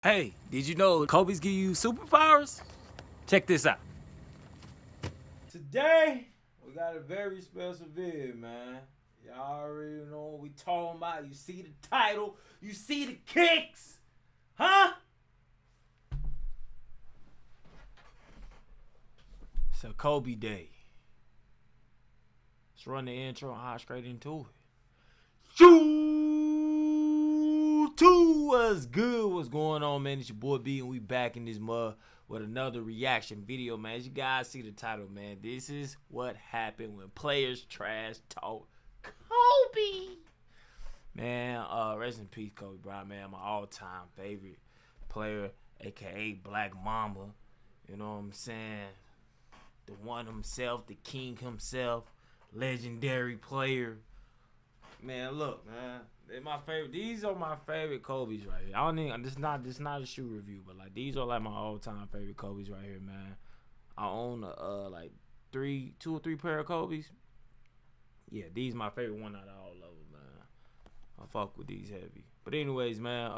Hey, did you know Kobe's give you superpowers? Check this out. Today, we got a very special video, man. Y'all already know what we talking about. You see the title, you see the kicks, huh? It's a Kobe day. Let's run the intro and hop straight into it. What's good? What's going on, man? It's your boy B, and we back in this mud with another reaction video, man. As you guys see the title, man, this is what happened when players trash talk Kobe. Man, rest in peace, Kobe Bryant, man. My all-time favorite player, aka Black Mamba. You know what I'm saying? The one himself, the king himself, legendary player. Man, look, man. They're my favorite. These are my favorite Kobe's right here. I don't need. This not a shoe review, but like these are like my all-time favorite Kobe's right here, man. I own like two or three pair of Kobe's. Yeah, these my favorite one out of all of them, man. I fuck with these heavy. But anyways, man.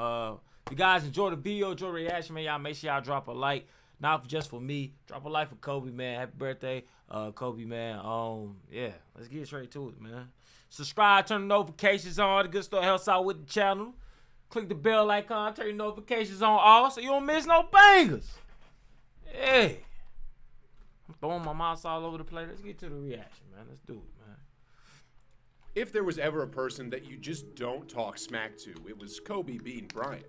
If you guys enjoy the video, enjoy the reaction, man. Y'all make sure y'all drop a like. Not just for me. Drop a like for Kobe, man. Happy birthday, Kobe, man. Yeah, let's get straight to it, man. Subscribe, turn the notifications on. The good stuff helps out with the channel. Click the bell icon, turn your notifications on all so you don't miss no bangers. Hey. I'm throwing my mouse all over the place. Let's get to the reaction, man. Let's do it, man. If there was ever a person that you just don't talk smack to, it was Kobe beating Bryant.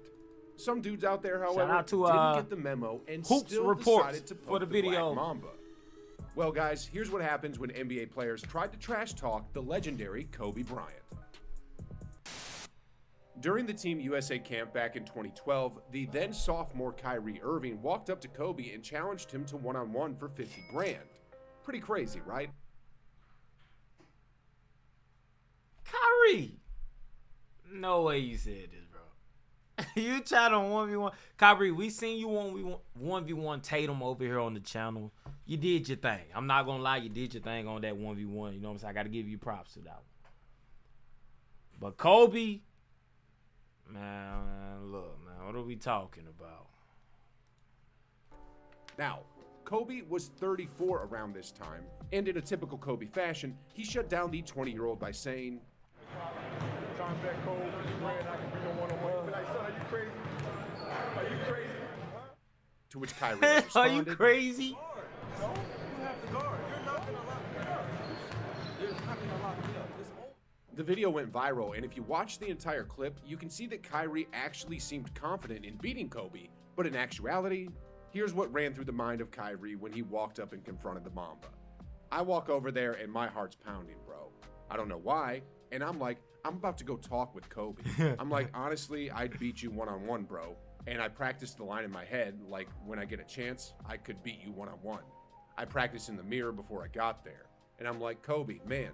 Some dudes out there, however, Shout out to, didn't get the memo and Hoops still Reports decided to for the poke video. Black Mamba. Well, guys, here's what happens when NBA players tried to trash talk the legendary Kobe Bryant. During the Team USA camp back in 2012, the then sophomore Kyrie Irving walked up to Kobe and challenged him to one-on-one for 50 grand. Pretty crazy, right? Kyrie. No way you said this, bro. You tried on 1v1. Kyrie, we seen you 1v1 Tatum over here on the channel. You did your thing. I'm not going to lie. You did your thing on that 1v1. You know what I'm saying? I got to give you props to that one. But Kobe, man, look, man, what are we talking about? Now, Kobe was 34 around this time, and in a typical Kobe fashion, he shut down the 20-year-old by saying, Time back cold, I can bring a one-on-one. Like, son, are you crazy? Are you crazy? to which Kyrie responded, Are you crazy? No, you have to guard. You're not gonna lock me up. You're not gonna lock me up. It's over. The video went viral, and if you watch the entire clip, you can see that Kyrie actually seemed confident in beating Kobe, but in actuality, here's what ran through the mind of Kyrie when he walked up and confronted the Mamba. I walk over there and my heart's pounding, bro. I don't know why, and I'm like, I'm about to go talk with Kobe. I'm like, honestly, I'd beat you one-on-one, bro. And I practiced the line in my head, like, when I get a chance, I could beat you one-on-one. I practiced in the mirror before I got there. And I'm like, Kobe, man,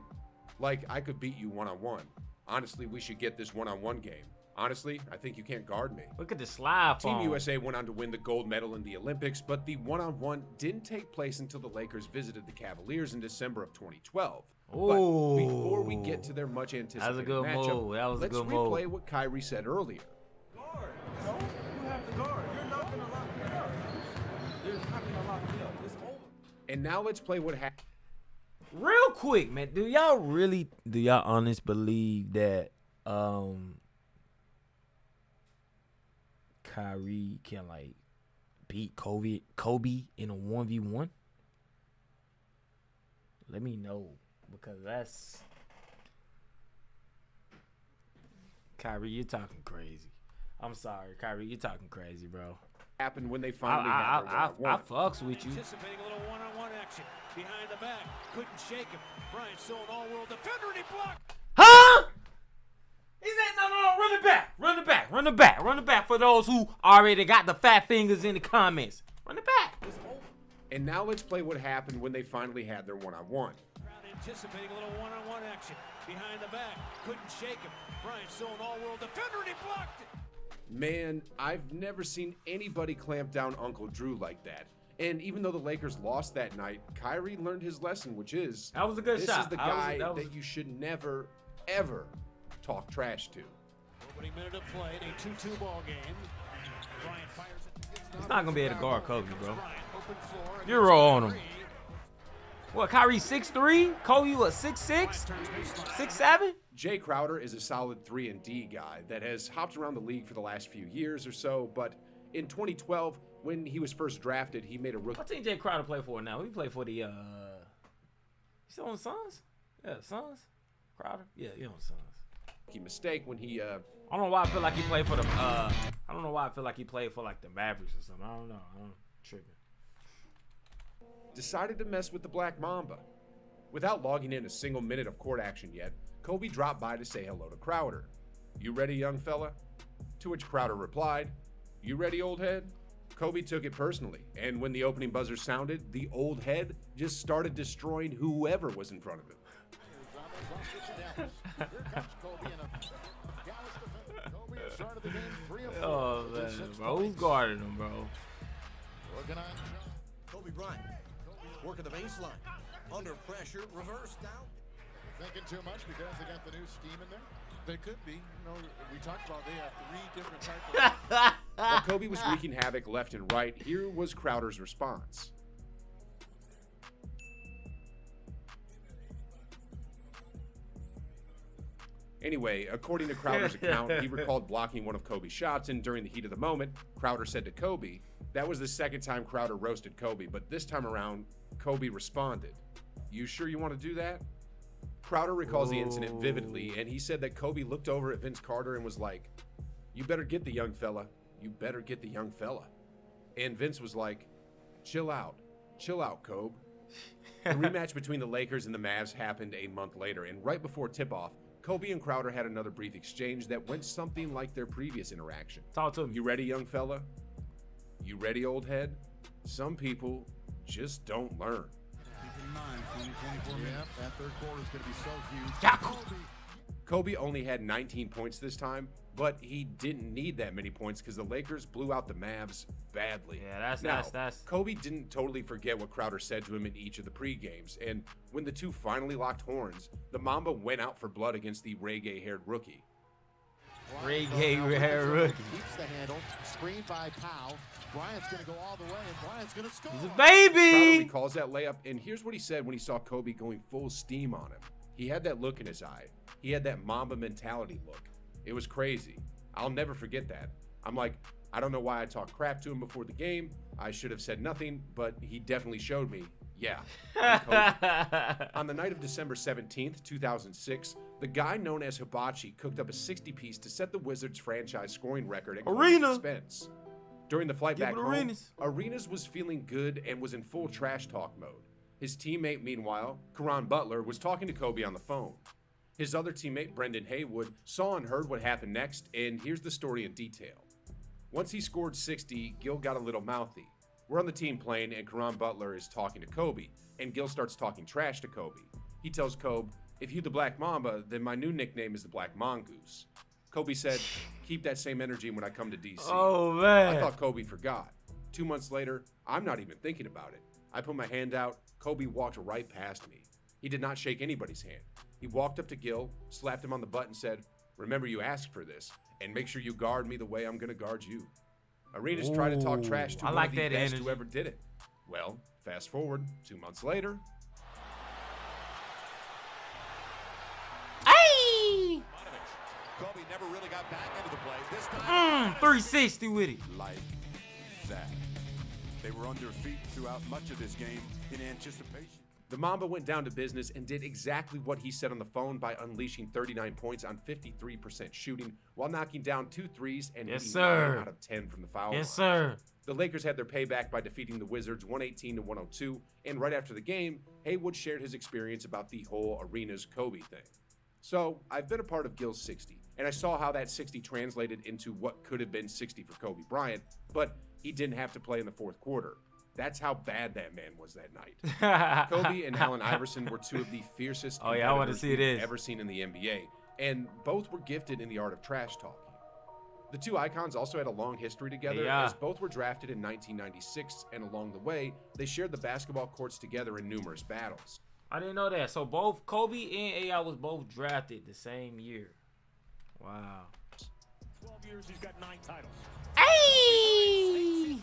like, I could beat you one-on-one. Honestly, we should get this one-on-one game. Honestly, I think you can't guard me. Look at the slide phone. Team USA went on to win the gold medal in the Olympics, but the one-on-one didn't take place until the Lakers visited the Cavaliers in December of 2012. Ooh. But before we get to their much-anticipated good matchup, move. That was a let's good replay move. what Kyrie said earlier. Guard. No, you have to guard. You're not gonna lock me up. You're not gonna lock me up. It's over. And now let's play what happened. Real quick, man. Do y'all honest believe that Kyrie can like beat Kobe in a 1v1? Let me know, because that's Kyrie, you're talking crazy. I'm sorry, Kyrie, you're talking crazy, bro. Happened when they finally had their I one-on-one. fucks with you. Anticipating a little one-on-one action behind the back. Couldn't shake him. Bryant still an all-world defender, and he blocked. Huh? He said, no, run it back for those who already got the fat fingers in the comments. Run it back. And now let's play what happened when they finally had their one-on-one. Crowd anticipating a little one-on-one action behind the back. Couldn't shake him. Bryant still an all-world defender, and he blocked it. Man, I've never seen anybody clamp down Uncle Drew like that. And even though the Lakers lost that night, Kyrie learned his lesson, which is, That was a good this shot. is the guy that you should never, ever talk trash to. Opening minute of play in a 2-2 ball game. Bryant fires it. He's not gonna be able to guard Kobe, bro. Euro on him. What, Kyrie 6'3"? Kobe what, 6'6"? 6'7"? Jay Crowder is a solid 3-and-D guy that has hopped around the league for the last few years or so, but in 2012, when he was first drafted, he made a rookie. What team Jay Crowder play for now? He play for the he's still on the Suns? Yeah, Suns? Crowder? Yeah, he on the Suns. Mistake when he I don't know why I feel like he played for the I don't know why I feel like he played for like the Mavericks or something. I don't know. I'm tripping. decided to mess with the Black Mamba. Without logging in a single minute of court action yet, Kobe dropped by to say hello to Crowder. "You ready, young fella?" To which Crowder replied, "You ready, old head?" Kobe took it personally, and when the opening buzzer sounded, the old head just started destroying whoever was in front of him. Oh man, bro, who's guarding him, bro? Kobe Bryant, working the baseline, under pressure, reverse down. Thinking too much because they got the new scheme in there? They could be. You know, we talked about they have 3 different types of. While Kobe was wreaking havoc left and right, here was Crowder's response. Anyway, according to Crowder's account, he recalled blocking one of Kobe's shots, and during the heat of the moment, Crowder said to Kobe, that was the second time Crowder roasted Kobe, but this time around, Kobe responded, "You sure you want to do that?" Crowder recalls the incident vividly, and he said that Kobe looked over at Vince Carter and was like, "You better get the young fella. You better get the young fella." And Vince was like, chill out, Kobe." The rematch between the Lakers and the Mavs happened a month later, and right before tip-off, Kobe and Crowder had another brief exchange that went something like their previous interaction. Talk to him. "You ready, young fella? You ready, old head? Some people just don't learn." Keep in mind, 24 minutes. That third quarter is going to be so huge. Kobe only had 19 points this time, but he didn't need that many points because the Lakers blew out the Mavs badly. Yeah, that's Kobe didn't totally forget what Crowder said to him in each of the pre-games, and when the two finally locked horns, the Mamba went out for blood against the reggae-haired rookie. Reggae-haired rookie. Keeps the handle, screened by Powell. Bryant's going to go all the way, and Bryant's going to score. He's a Crowder baby. recalls that layup, and here's what he said when he saw Kobe going full steam on him. He had that look in his eye. He had that Mamba mentality look. It was crazy. I'll never forget that. I'm like, I don't know why I talked crap to him before the game. I should have said nothing, but he definitely showed me, yeah. I'm Kobe. On the night of December 17th, 2006, the guy known as Hibachi cooked up a 60-piece to set the Wizards franchise scoring record at Kobe's expense. During the flight back home, Arenas was feeling good and was in full trash talk mode. His teammate, meanwhile, Caron Butler, was talking to Kobe on the phone. His other teammate, Brendan Haywood, saw and heard what happened next, and here's the story in detail. Once he scored 60, Gil got a little mouthy. We're on the team plane, and Caron Butler is talking to Kobe, and Gil starts talking trash to Kobe. He tells Kobe, "If you the Black Mamba, then my new nickname is the Black Mongoose." Kobe said, "Keep that same energy when I come to DC." Oh, man. I thought Kobe forgot. 2 months later, I'm not even thinking about it. I put my hand out. Kobe walked right past me. He did not shake anybody's hand. He walked up to Gil, slapped him on the butt, and said, "Remember you asked for this, and make sure you guard me the way I'm going to guard you." Arenas tried to talk trash to I one like of the that best energy. who ever did it. Well, fast forward 2 months later. Hey! Kobe never really got back into the play. This time, 360 with it. Like that. They were on their feet throughout much of this game in anticipation. The Mamba went down to business and did exactly what he said on the phone by unleashing 39 points on 53% shooting while knocking down 2 threes and Yes, hitting sir. 9 out of 10 from the foul Yes, line. sir. The Lakers had their payback by defeating the Wizards 118-102, and right after the game, Haywood shared his experience about the whole Arenas Kobe thing. So, I've been a part of Gil's 60, and I saw how that 60 translated into what could have been 60 for Kobe Bryant, but he didn't have to play in the fourth quarter. That's how bad that man was that night. Kobe and Allen Iverson were two of the fiercest Oh, yeah, I wanna competitors see we've this. ever seen in the NBA, and both were gifted in the art of trash talking. The two icons also had a long history together, Yeah. as both were drafted in 1996, and along the way, they shared the basketball courts together in numerous battles. I didn't know that. So both Kobe and AI was both drafted the same year. Wow. 12 years, he's got 9 titles. Hey!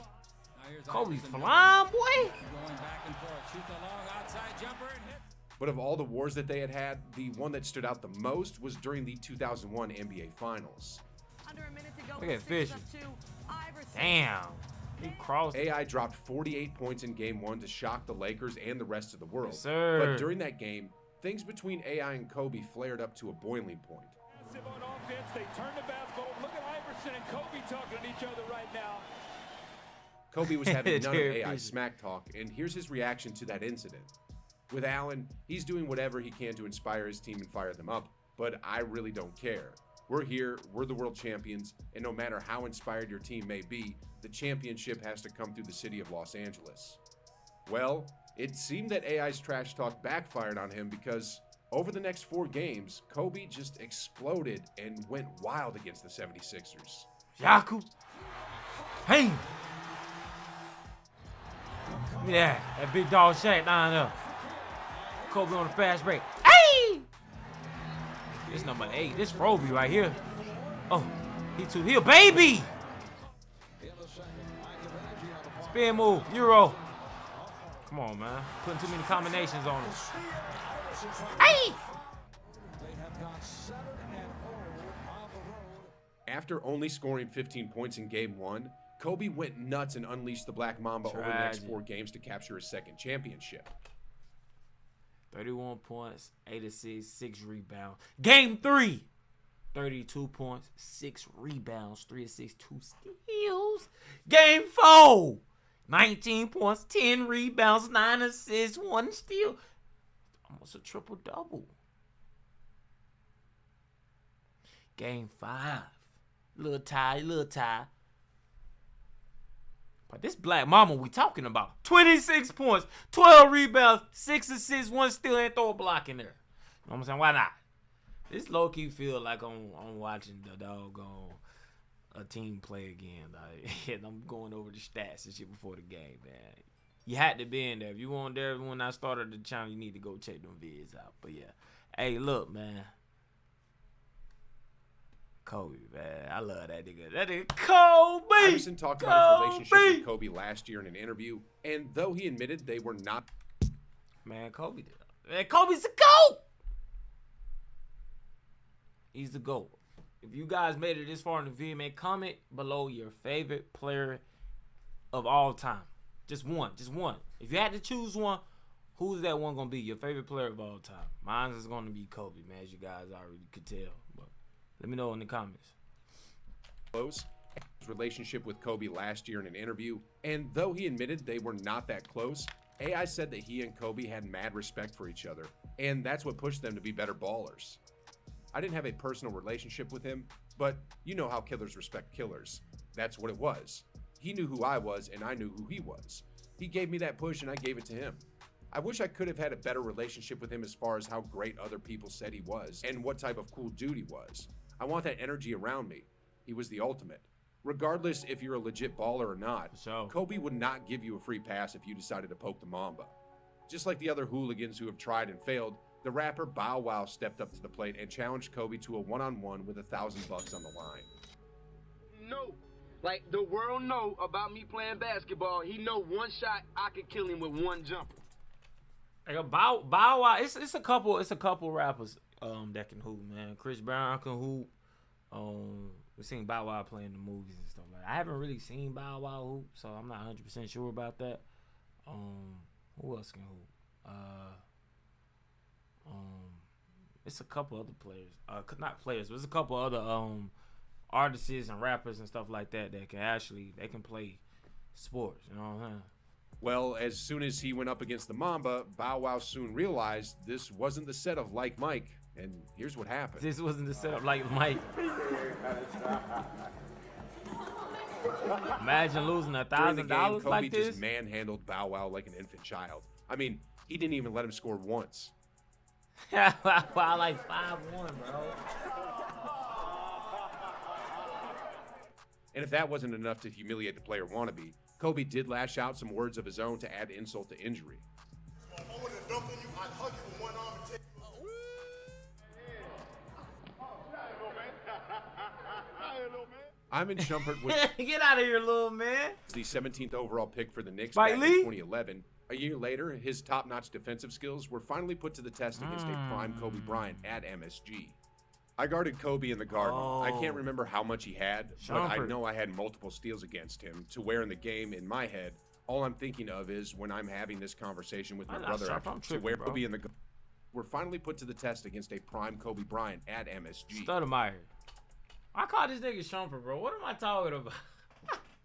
Kobe flying, boy. Going back and forth, shoot the long outside jumper and hit. But of all the wars that they had, the one that stood out the most was during the 2001 NBA Finals. Under a minute to go. Look at Sixers Fisher. up 2. Iverson. Damn. He crossed. AI dropped 48 points in Game 1 to shock the Lakers and the rest of the world. Yes, sir. But during that game, things between AI and Kobe flared up to a boiling point. Massive on offense, they turn the basketball. Look at Iverson and Kobe talking to each other right now. Kobe was having none of Derek AI's Fisher. smack talk, and here's his reaction to that incident. With Allen, he's doing whatever he can to inspire his team and fire them up, but I really don't care. We're here, we're the world champions, and no matter how inspired your team may be, the championship has to come through the city of Los Angeles. Well, it seemed that AI's trash talk backfired on him because over the next 4 games, Kobe just exploded and went wild against the 76ers. Yaku. Hey. Yeah, that big dog Shaq down there. Kobe on the fast break. Hey! This number 8. This Roby right here. Oh, he a baby. Spin move, Euro. Come on, man. Putting too many combinations on him. Hey! After only scoring 15 points in Game 1, Kobe went nuts and unleashed the Black Mamba over the next 4 games to capture his 2nd championship. 31 points, 8 assists, 6 rebounds. Game 3, 32 points, 6 rebounds, 3 assists, 2 steals. Game 4, 19 points, 10 rebounds, 9 assists, 1 steal. Almost a triple-double. Game 5, little tie. But this Black Mama we talking about. 26 points, 12 rebounds, 6 assists, 1 steal, and throw a block in there. You know what I'm saying? Why not? This low-key feel like I'm watching the doggone a team play again. Like, I'm going over the stats and shit before the game, man. You had to be in there. If you weren't there when I started the channel, you need to go check them vids out. But yeah. Hey, look, man. Kobe, man. I love that nigga. That nigga Kobe! Iverson talked about his relationship with Kobe last year in an interview, and though he admitted they were not... Man, Kobe did. Man, Kobe's the GOAT! He's the GOAT. If you guys made it this far in the video, man, comment below your favorite player of all time. Just one. If you had to choose one, who's that one gonna be? Your favorite player of all time. Mine is gonna be Kobe, man, as you guys already could tell. But let me know in the comments. Close his relationship with Kobe last year in an interview, and though he admitted they were not that close, AI said that he and Kobe had mad respect for each other, and that's what pushed them to be better ballers. I didn't have a personal relationship with him, but you know how killers respect killers. That's what it was. He knew who I was, and I knew who he was. He gave me that push, and I gave it to him. I wish I could have had a better relationship with him as far as how great other people said he was, and what type of cool dude he was. I want that energy around me. He was the ultimate. Regardless if you're a legit baller or not, Kobe would not give you a free pass if you decided to poke the Mamba. Just like the other hooligans who have tried and failed, the rapper Bow Wow stepped up to the plate and challenged Kobe to a one-on-one with $1,000 on the line. No, like the world know about me playing basketball. He know one shot I could kill him with one jumper. Like Bow Wow, it's a couple rappers that can hoop, man. Chris Brown can hoop. We seen Bow Wow playing the movies and stuff like that. I haven't really seen Bow Wow hoop, so I'm not 100% sure about that. Who else can hoop? It's a couple other players. Not players, but it's a couple other artists and rappers and stuff like that that can play sports. You know what I'm saying? Well, as soon as he went up against the Mamba, Bow Wow soon realized this wasn't the set of Like Mike, and here's what happened. This wasn't the setup like Mike. Imagine losing $1,000 Kobe like this. just manhandled Bow Wow like an infant child. I mean, he didn't even let him score once. Wow, like 5-1, bro. And if that wasn't enough to humiliate the player wannabe, Kobe did lash out some words of his own to add insult to injury. If I wanted to dunk on you, I'd hug you with one arm and take you. I'm in Shumpert with Get out of here, little man. the 17th overall pick for the Knicks Spike back Lee? in 2011. A year later, his top-notch defensive skills were finally put to the test against a prime Kobe Bryant at MSG. I guarded Kobe in the Garden. I can't remember how much he had, but I know I had multiple steals against him, to where in the game, in my head, all I'm thinking of is when I'm having this conversation with my brother after Kobe in the were finally put to the test against a prime Kobe Bryant at MSG. Stoudemire. I call this nigga Shumpert, bro. What am I talking about?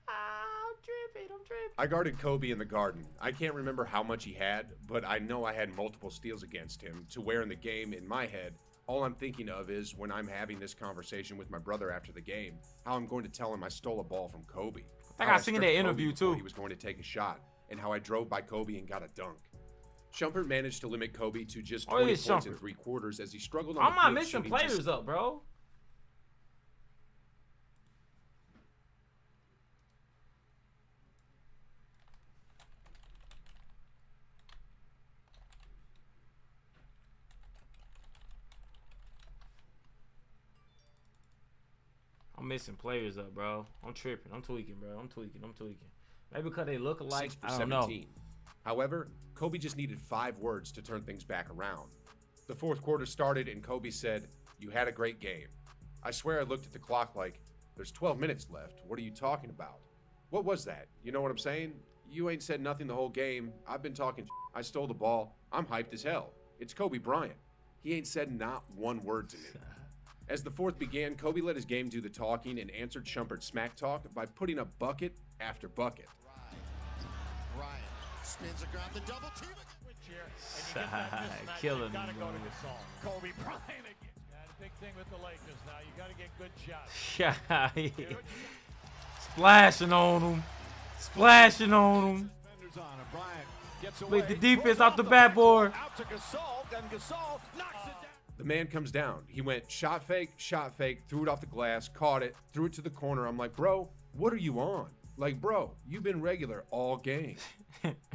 I'm tripping. I guarded Kobe in the Garden. I can't remember how much he had, but I know I had multiple steals against him, to where in the game, in my head, all I'm thinking of is when I'm having this conversation with my brother after the game, how I'm going to tell him I stole a ball from Kobe. I think I seen that interview too. He was going to take a shot, and how I drove by Kobe and got a dunk. Shumpert managed to limit Kobe to just 20 points in 3 quarters as he struggled on the field. I'm not missing players up, bro. I'm missing players up, bro. I'm tripping. I'm tweaking, bro. I'm tweaking. Maybe because they look alike. 6 for I don't 17. know. However, Kobe just needed 5 words to turn things back around. The 4th quarter started and Kobe said, "You had a great game." I swear I looked at the clock like, "There's 12 minutes left. What are you talking about?" What was that? You know what I'm saying? You ain't said nothing the whole game. I've been talking. I stole the ball. I'm hyped as hell. It's Kobe Bryant. He ain't said not one word to me. As the 4th began, Kobe let his game do the talking and answered Shumpert's smack talk by putting up bucket after bucket. Bryant spins around the double team. Killing him, bro. Kobe Bryant again. Got a big thing with the Lakers now. You got to get good shots. Yeah. Splashing on him. Splashing on him. With the defense off the backboard. Out to Gasol, and Gasol knocks it down. The man comes down. He went shot fake, threw it off the glass, caught it, threw it to the corner. I'm like, bro, what are you on? Like, bro, you've been regular all game.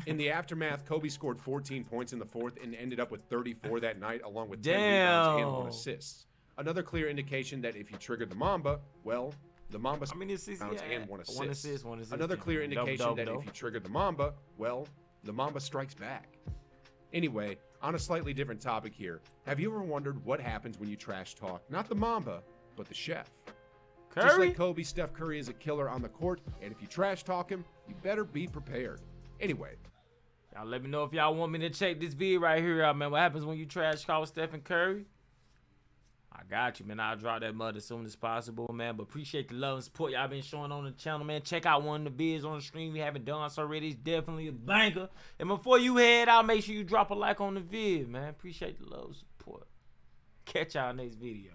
In the aftermath, Kobe scored 14 points in the 4th and ended up with 34 that night, along with 10 rebounds and 1 assist. Another clear indication that if you triggered the Mamba, well, the Mamba rebounds and 1 assist. 1 assist, 1 assist. Another clear indication that if you triggered the Mamba, well, the Mamba strikes back. Anyway, on a slightly different topic here, have you ever wondered what happens when you trash talk not the Mamba, but the chef? Curry? Just like Kobe, Steph Curry is a killer on the court, and if you trash talk him, you better be prepared. Anyway, y'all let me know if y'all want me to check this video right here out, man. What happens when you trash talk Stephen Curry? I got you, man. I'll drop that mud as soon as possible, man. But appreciate the love and support y'all been showing on the channel, man. Check out one of the vids on the stream we haven't done so already. It's definitely a banger. And before you head out, make sure you drop a like on the vid, man. Appreciate the love and support. Catch y'all next video.